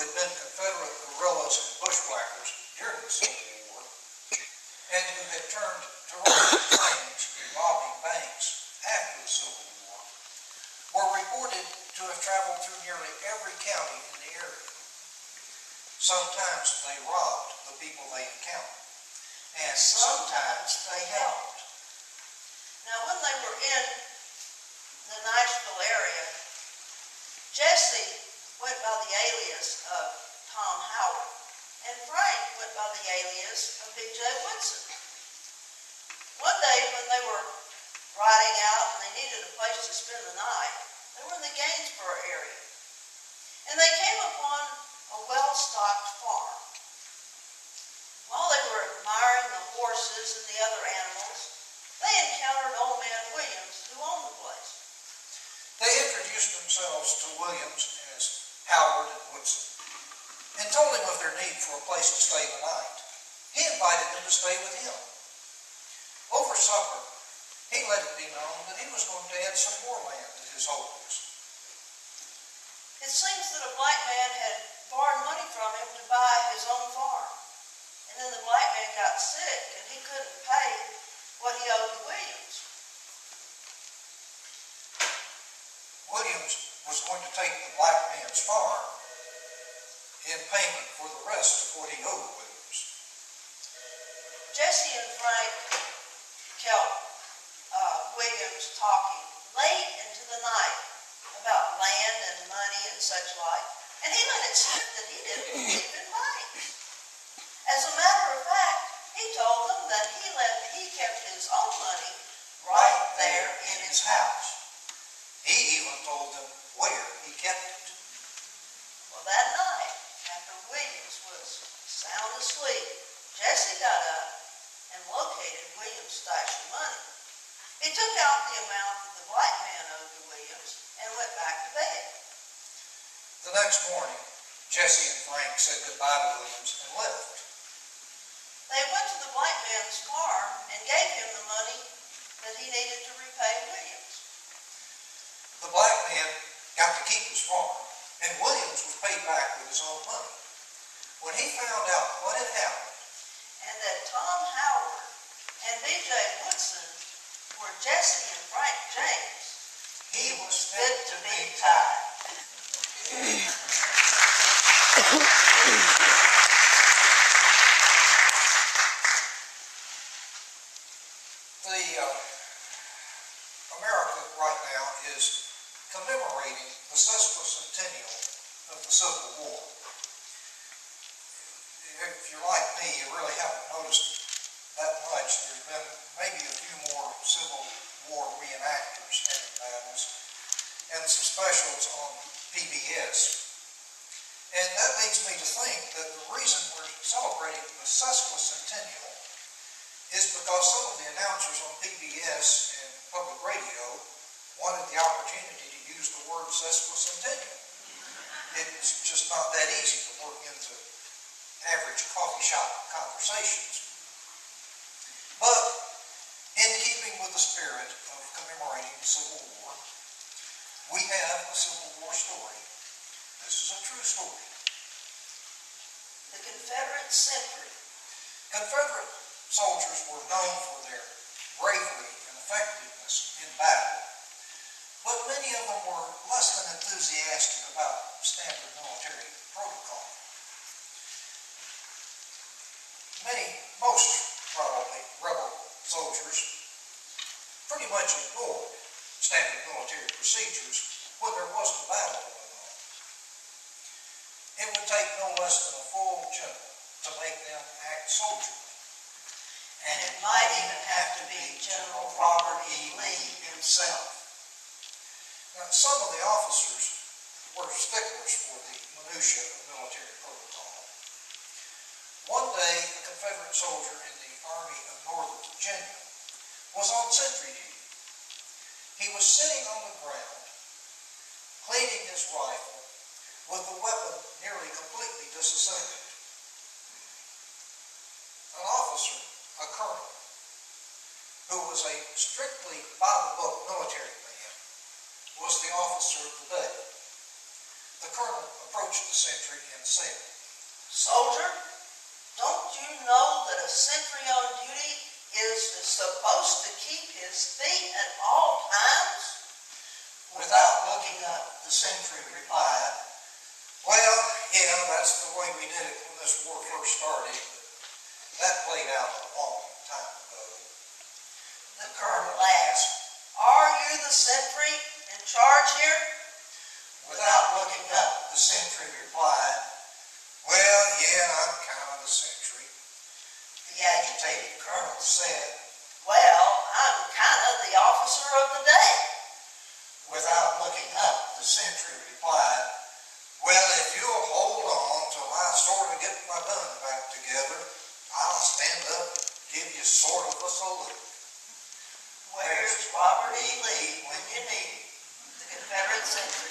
who had been Confederate guerrillas and bushwhackers during the Civil War, and who had turned to running trains and robbing banks after the Civil War, were reported to have traveled through nearly every county in the area. Sometimes they robbed the people they encountered, and sometimes they helped. Now, when they were in the Nashville area, Jesse went by the alias of Tom Howard, and Frank went by the alias of B.J. Woodson. One day, when they were riding out and they needed a place to spend the night, they were in the Gainesboro area, and they came upon a well-stocked farm. While they were admiring the horses and the other animals, they encountered old man Williams, who owned the place. They introduced themselves to Williams as Howard and Woodson, and told him of their need for a place to stay the night. He invited them to stay with him. Over supper, he let it be known that he was going to add some more land to his holdings. It seems that a black man had borrowed money from him to buy his own farm. And then the black man got sick and he couldn't pay what he owed to Williams. Williams was going to take the black man's farm in payment for the rest of what he owed Williams. Jesse and Frank kept Williams talking late into the night about land and money and such like, and he let it slip that he didn't believe in banks. As a matter of fact, he told them that he kept his own money right there in his house. He even told them where he kept it. Well, that night, after Williams was sound asleep, Jesse got up and located Williams' stash of money. He took out the amount that the black man owed to Williams and went back to bed. The next morning, Jesse and Frank said goodbye to Williams and left. They went to the black man's farm and gave him the money that he needed to repay Williams. The black man got to keep his farm, and Williams was paid back with his own money. When he found out what had happened, and that Tom Howard and B.J. Woodson were Jesse and Frank James, he was fit to be tied. America right now is commemorating the sesquicentennial of the Civil War. If you're like me, you really haven't noticed that much. There's been maybe a few more Civil War reenactors having battles and some specials on PBS. And that leads me to think that the reason we're celebrating the sesquicentennial is because some of the announcers on PBS and public radio wanted the opportunity to use the word sesquicentennial. It's just not that easy to work into average coffee shop conversations. But in keeping with the spirit of commemorating the Civil War, we have a Civil War story. This is a true story. The Confederate Sentry. Confederate soldiers were known for their bravery and effectiveness in battle, but many of them were less than enthusiastic about standard military protocol. Most probably rebel soldiers pretty much ignored standard military procedures when there wasn't a battle going on. It would take no less than a full general to make them act soldierly. And it might even have to be General Robert E. Lee himself. Now, some of the officers were sticklers for the minutiae of military protocol. One day, a Confederate soldier in the Army of Northern Virginia was on sentry duty. He was sitting on the ground, cleaning his rifle, with the weapon nearly completely disassembled. An officer, a colonel, who was a strictly by-the-book military man, was the officer of the day. The colonel approached the sentry and said, "Soldier, don't you know that a sentry on duty is supposed to keep his feet at all times?" Without looking up, the sentry replied, "Well, yeah, that's the way we did it when this war first started, but that played out a long time ago." The colonel asked, "Are you the sentry in charge here?" Without looking up, the sentry replied, "Well, yeah, I'm kind of the sentry." The agitated colonel said, "Well, I'm kind of the officer of the day." Without looking up, the sentry replied, "Well, if you'll hold on till I sort of get my gun back together, I'll stand up and give you sort of a salute." Where's Robert E. Lee when you need him? The Confederate sentry.